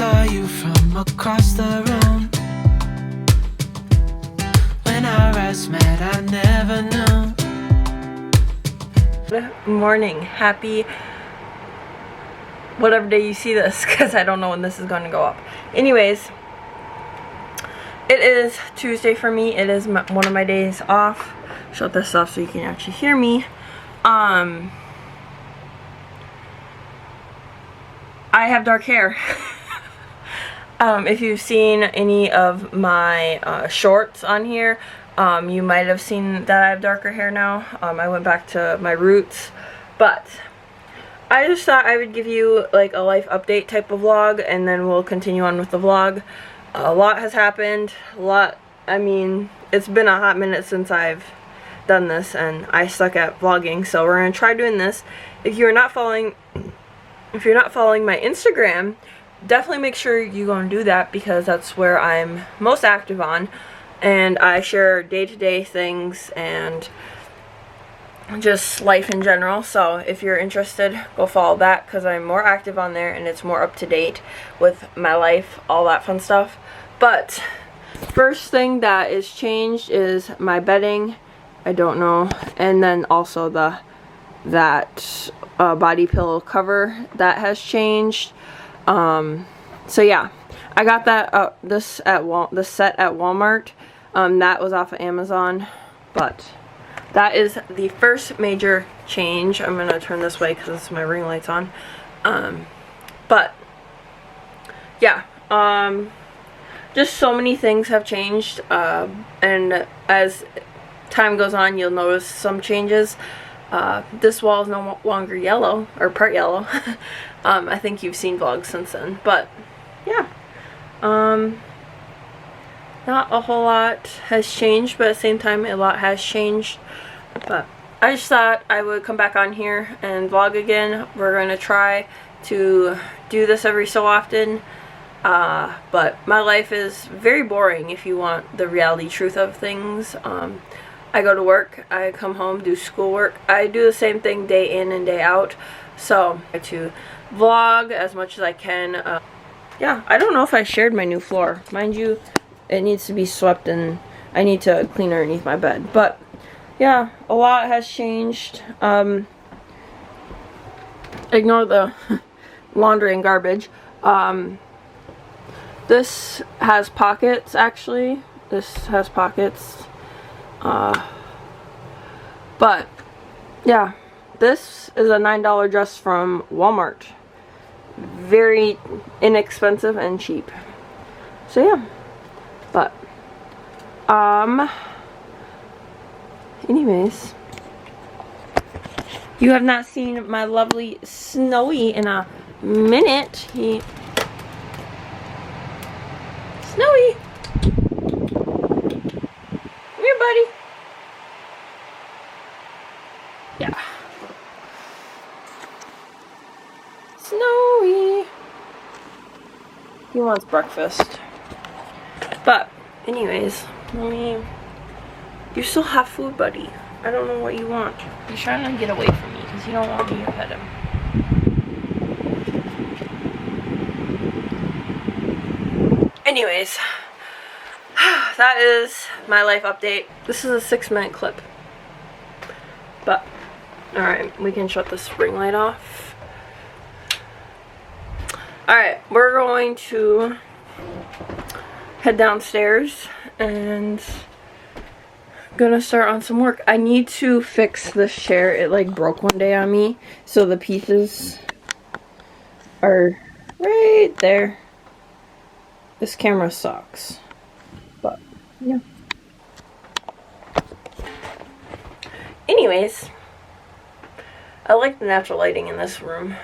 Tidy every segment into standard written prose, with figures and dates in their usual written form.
saw you from across the room. When our eyes met, I never knew. Good morning. Happy whatever day you see this, because I don't know when this is going to go up. Anyways, it is Tuesday for me. It is one of my days off. Shut this off so you can actually hear me. I have dark hair. If you've seen any of my shorts on here, you might have seen that I have darker hair now. I went back to my roots, but I just thought I would give you like a life update type of vlog, and then we'll continue on with the vlog. A lot has happened. I mean, it's been a hot minute since I've done this, and I suck at vlogging, so we're gonna try doing this. If you're not following my Instagram, definitely make sure you go and do that, because that's where I'm most active on, and I share day-to-day things and just life in general. So if you're interested, go follow that, because I'm more active on there and it's more up to date with my life, all that fun stuff. But first thing that is changed is my bedding. I don't know, and then also that body pillow cover that has changed. So yeah, I got that this set at Walmart. That was off of Amazon, but that is the first major change. I'm gonna turn this way because it's my ring lights on. But yeah, just so many things have changed, and as time goes on, you'll notice some changes. This wall is no longer yellow, or part yellow. I think you've seen vlogs since then, but yeah, not a whole lot has changed, but at the same time a lot has changed. But I just thought I would come back on here and vlog again. We're going to try to do this every so often, but my life is very boring if you want the reality truth of things. I go to work, I come home, do schoolwork. I do the same thing day in and day out, so I try to vlog as much as I can. Yeah, I don't know if I shared my new floor. Mind you, it needs to be swept and I need to clean underneath my bed. But yeah, a lot has changed. Ignore the laundry and garbage. This has pockets, actually. This has pockets. But yeah, this is a $9 dress from Walmart. Very inexpensive and cheap. So yeah, but anyways, you have not seen my lovely Snowy in a minute. Snowy, come here, buddy. Yeah. Snowy. He wants breakfast. But, anyways, you still have food, buddy. I don't know what you want. He's trying to get away from me because you don't want me to pet him. Anyways, that is my life update. This is a 6-minute clip. But, alright, we can shut this ring light off. Alright, we're going to head downstairs and gonna start on some work. I need to fix this chair. It like broke one day on me, so the pieces are right there. This camera sucks, but yeah. Anyways, I like the natural lighting in this room.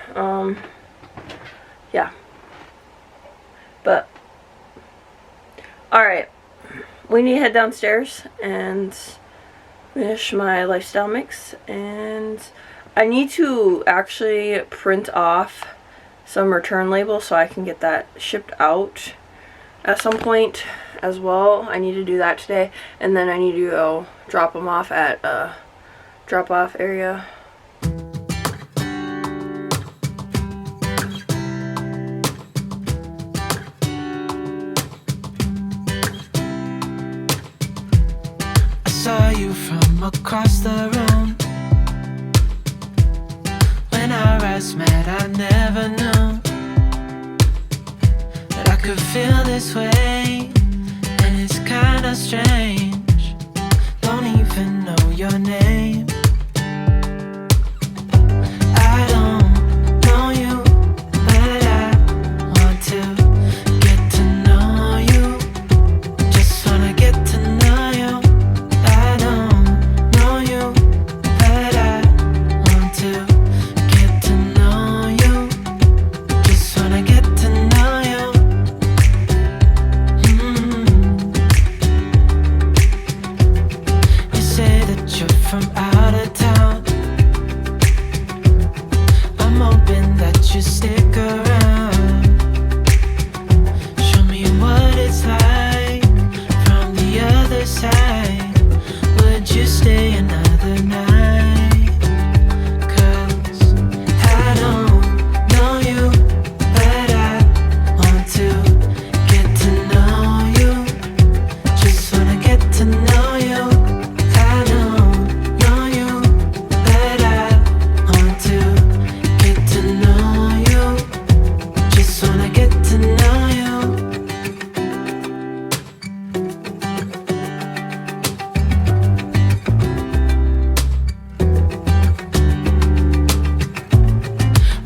Yeah. But alright, we need to head downstairs and finish my lifestyle mix, and I need to actually print off some return labels so I can get that shipped out at some point as well. I need to do that today, and then I need to go drop them off at a drop-off area. from across the room. When our eyes met, I never knew that I could feel this way, and it's kinda strange. Don't even know your name. I don't know you, but I want to get to know you. Just wanna get to know you. I don't know you, but I want to get to know you. Just wanna get to know you. You say that you're from out of town. I'm hoping that you stick around. Show me what it's like from the other side. Would you stay another night? 'Cause I don't know you, but I want to get to know you. Just wanna get to know you. I don't know you, but I want to get to know you. Just wanna get to know you.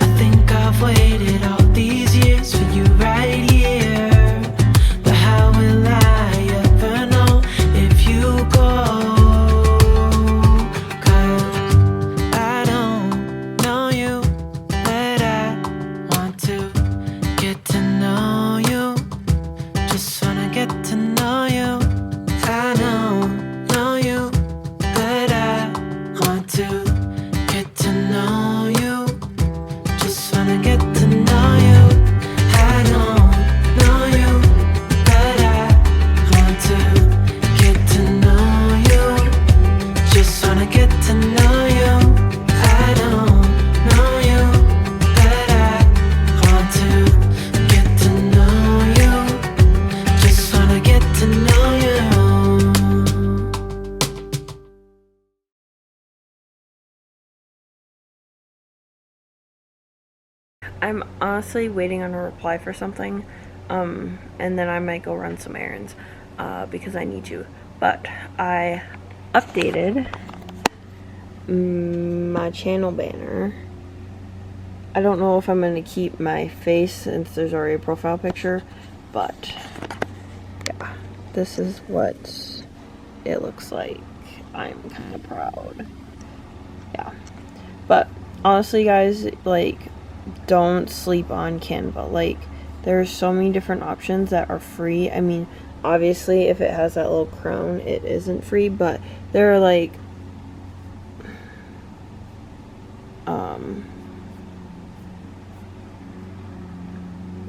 I think I've waited all these years for you right here. But how will I ever know if you go? 'Cause I don't know you, but I want to get to know you. Just wanna get to know you. I don't know you, but I want to get to know you. Just wanna get to know you. I don't know you, but I want to get to know you. Just wanna get to know you. I don't know you, but I want to get to know you. Just wanna get to know you. I'm honestly waiting on a reply for something, and then I might go run some errands, because I need to. But I updated my channel banner. I don't know if I'm going to keep my face since there's already a profile picture, but yeah, this is what it looks like. I'm kind of proud. Yeah, but honestly guys, like, don't sleep on Canva. Like, there's so many different options that are free. I mean, obviously if it has that little crown, it isn't free, but there are like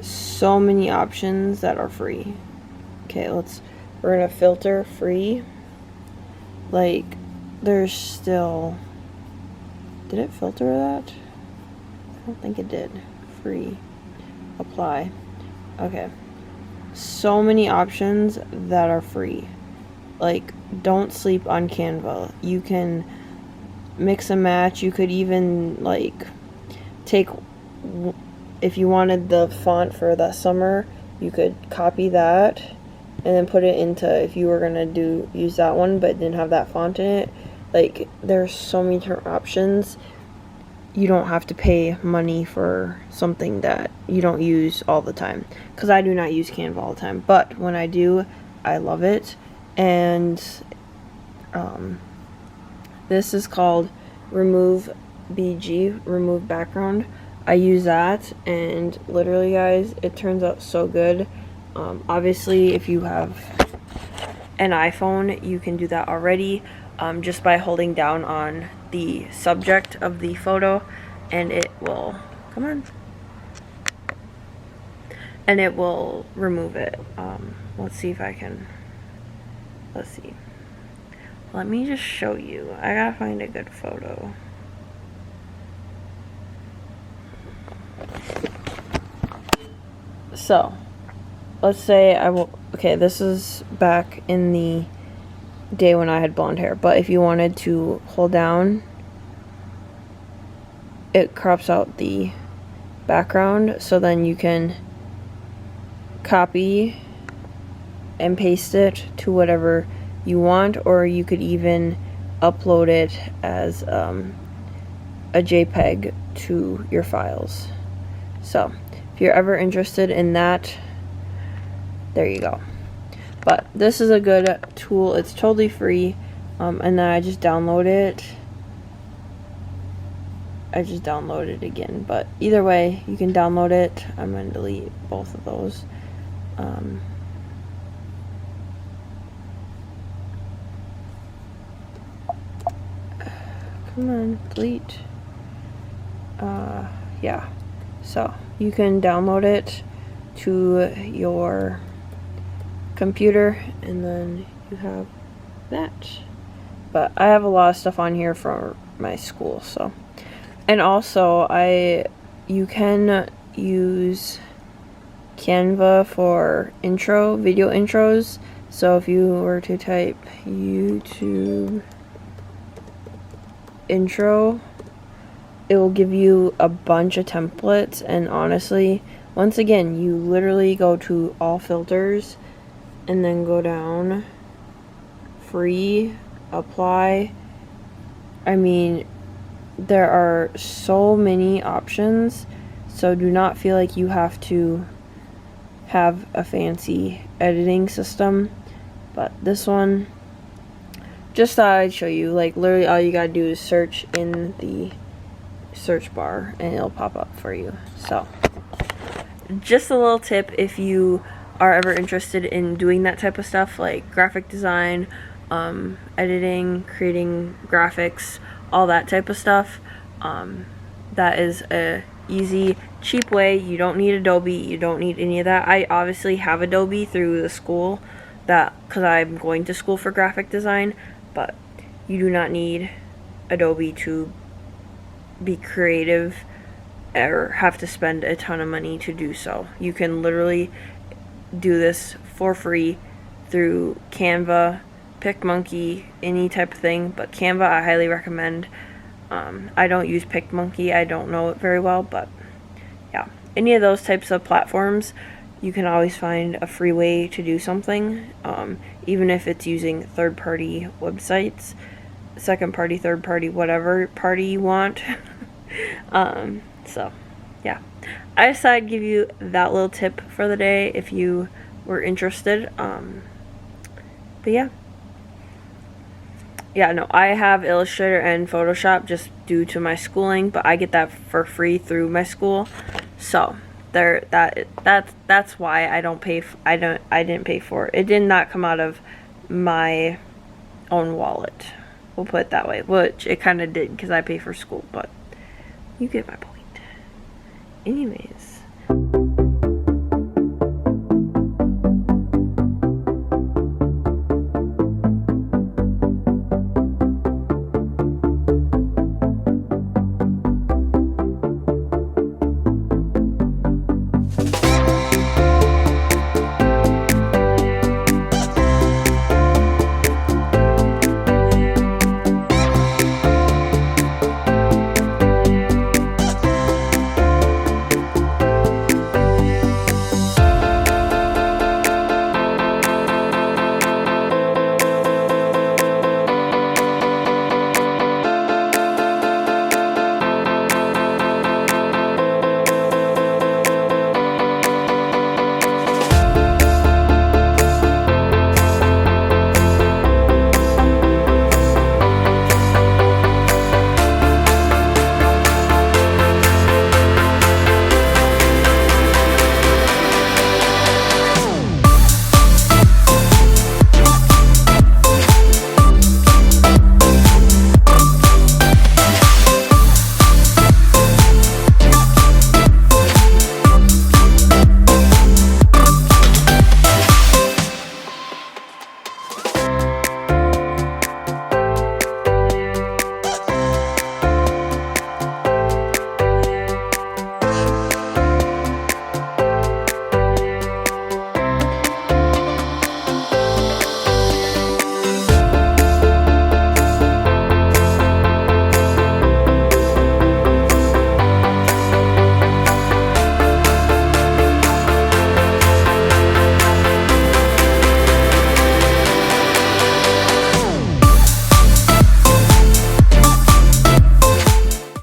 so many options that are free. Okay, we're gonna filter free. Like, there's still, did it filter that? I don't think it did. Free. Apply. Okay. So many options that are free. Like, don't sleep on Canva. You can mix and match. You could even, like, take, if you wanted the font for that summer, you could copy that and then put it into, if you were gonna use that one but didn't have that font in it. Like, there's so many different options. You don't have to pay money for something that you don't use all the time. Because I do not use Canva all the time. But when I do, I love it. And this is called Remove BG, Remove Background. I use that, and literally guys, it turns out so good. Obviously if you have an iPhone, you can do that already, just by holding down on the subject of the photo, and it will, come on, and it will remove it. Let's see if I can, let's see, let me just show you. I gotta find a good photo. So let's say I will, okay, this is back in the day when I had blonde hair. But if you wanted to hold down, it crops out the background, so then you can copy and paste it to whatever you want, or you could even upload it as a JPEG to your files. So if you're ever interested in that, there you go. But this is a good tool. It's totally free, and then I just download it. I just downloaded it again, but either way, you can download it. I'm going to delete both of those. Come on, delete. Yeah, so you can download it to your computer, and then you have that. But I have a lot of stuff on here for my school, so. And also, you can use Canva for video intros. So if you were to type YouTube intro, it will give you a bunch of templates. And honestly, once again, you literally go to all filters and then go down, free, apply. I mean, there are so many options, so do not feel like you have to have a fancy editing system. But this one, just thought I'd show you. Like, literally all you gotta do is search in the search bar and it'll pop up for you. So just a little tip if you are ever interested in doing that type of stuff, like graphic design, editing, creating graphics, all that type of stuff. That is a easy, cheap way. You don't need Adobe, you don't need any of that. I obviously have Adobe through the school, because I'm going to school for graphic design, but you do not need Adobe to be creative or have to spend a ton of money to do so. You can literally do this for free through Canva, PicMonkey, any type of thing, but Canva I highly recommend. I don't use PicMonkey, I don't know it very well, but yeah, any of those types of platforms, you can always find a free way to do something, even if it's using third-party websites, second-party, third-party, whatever party you want. So yeah, I decided to give you that little tip for the day if you were interested. But yeah, no, I have Illustrator and Photoshop just due to my schooling, but I get that for free through my school. So that's why I didn't pay for it. It did not come out of my own wallet. We'll put it that way, which it kind of did because I pay for school, but you get my point. Anyways.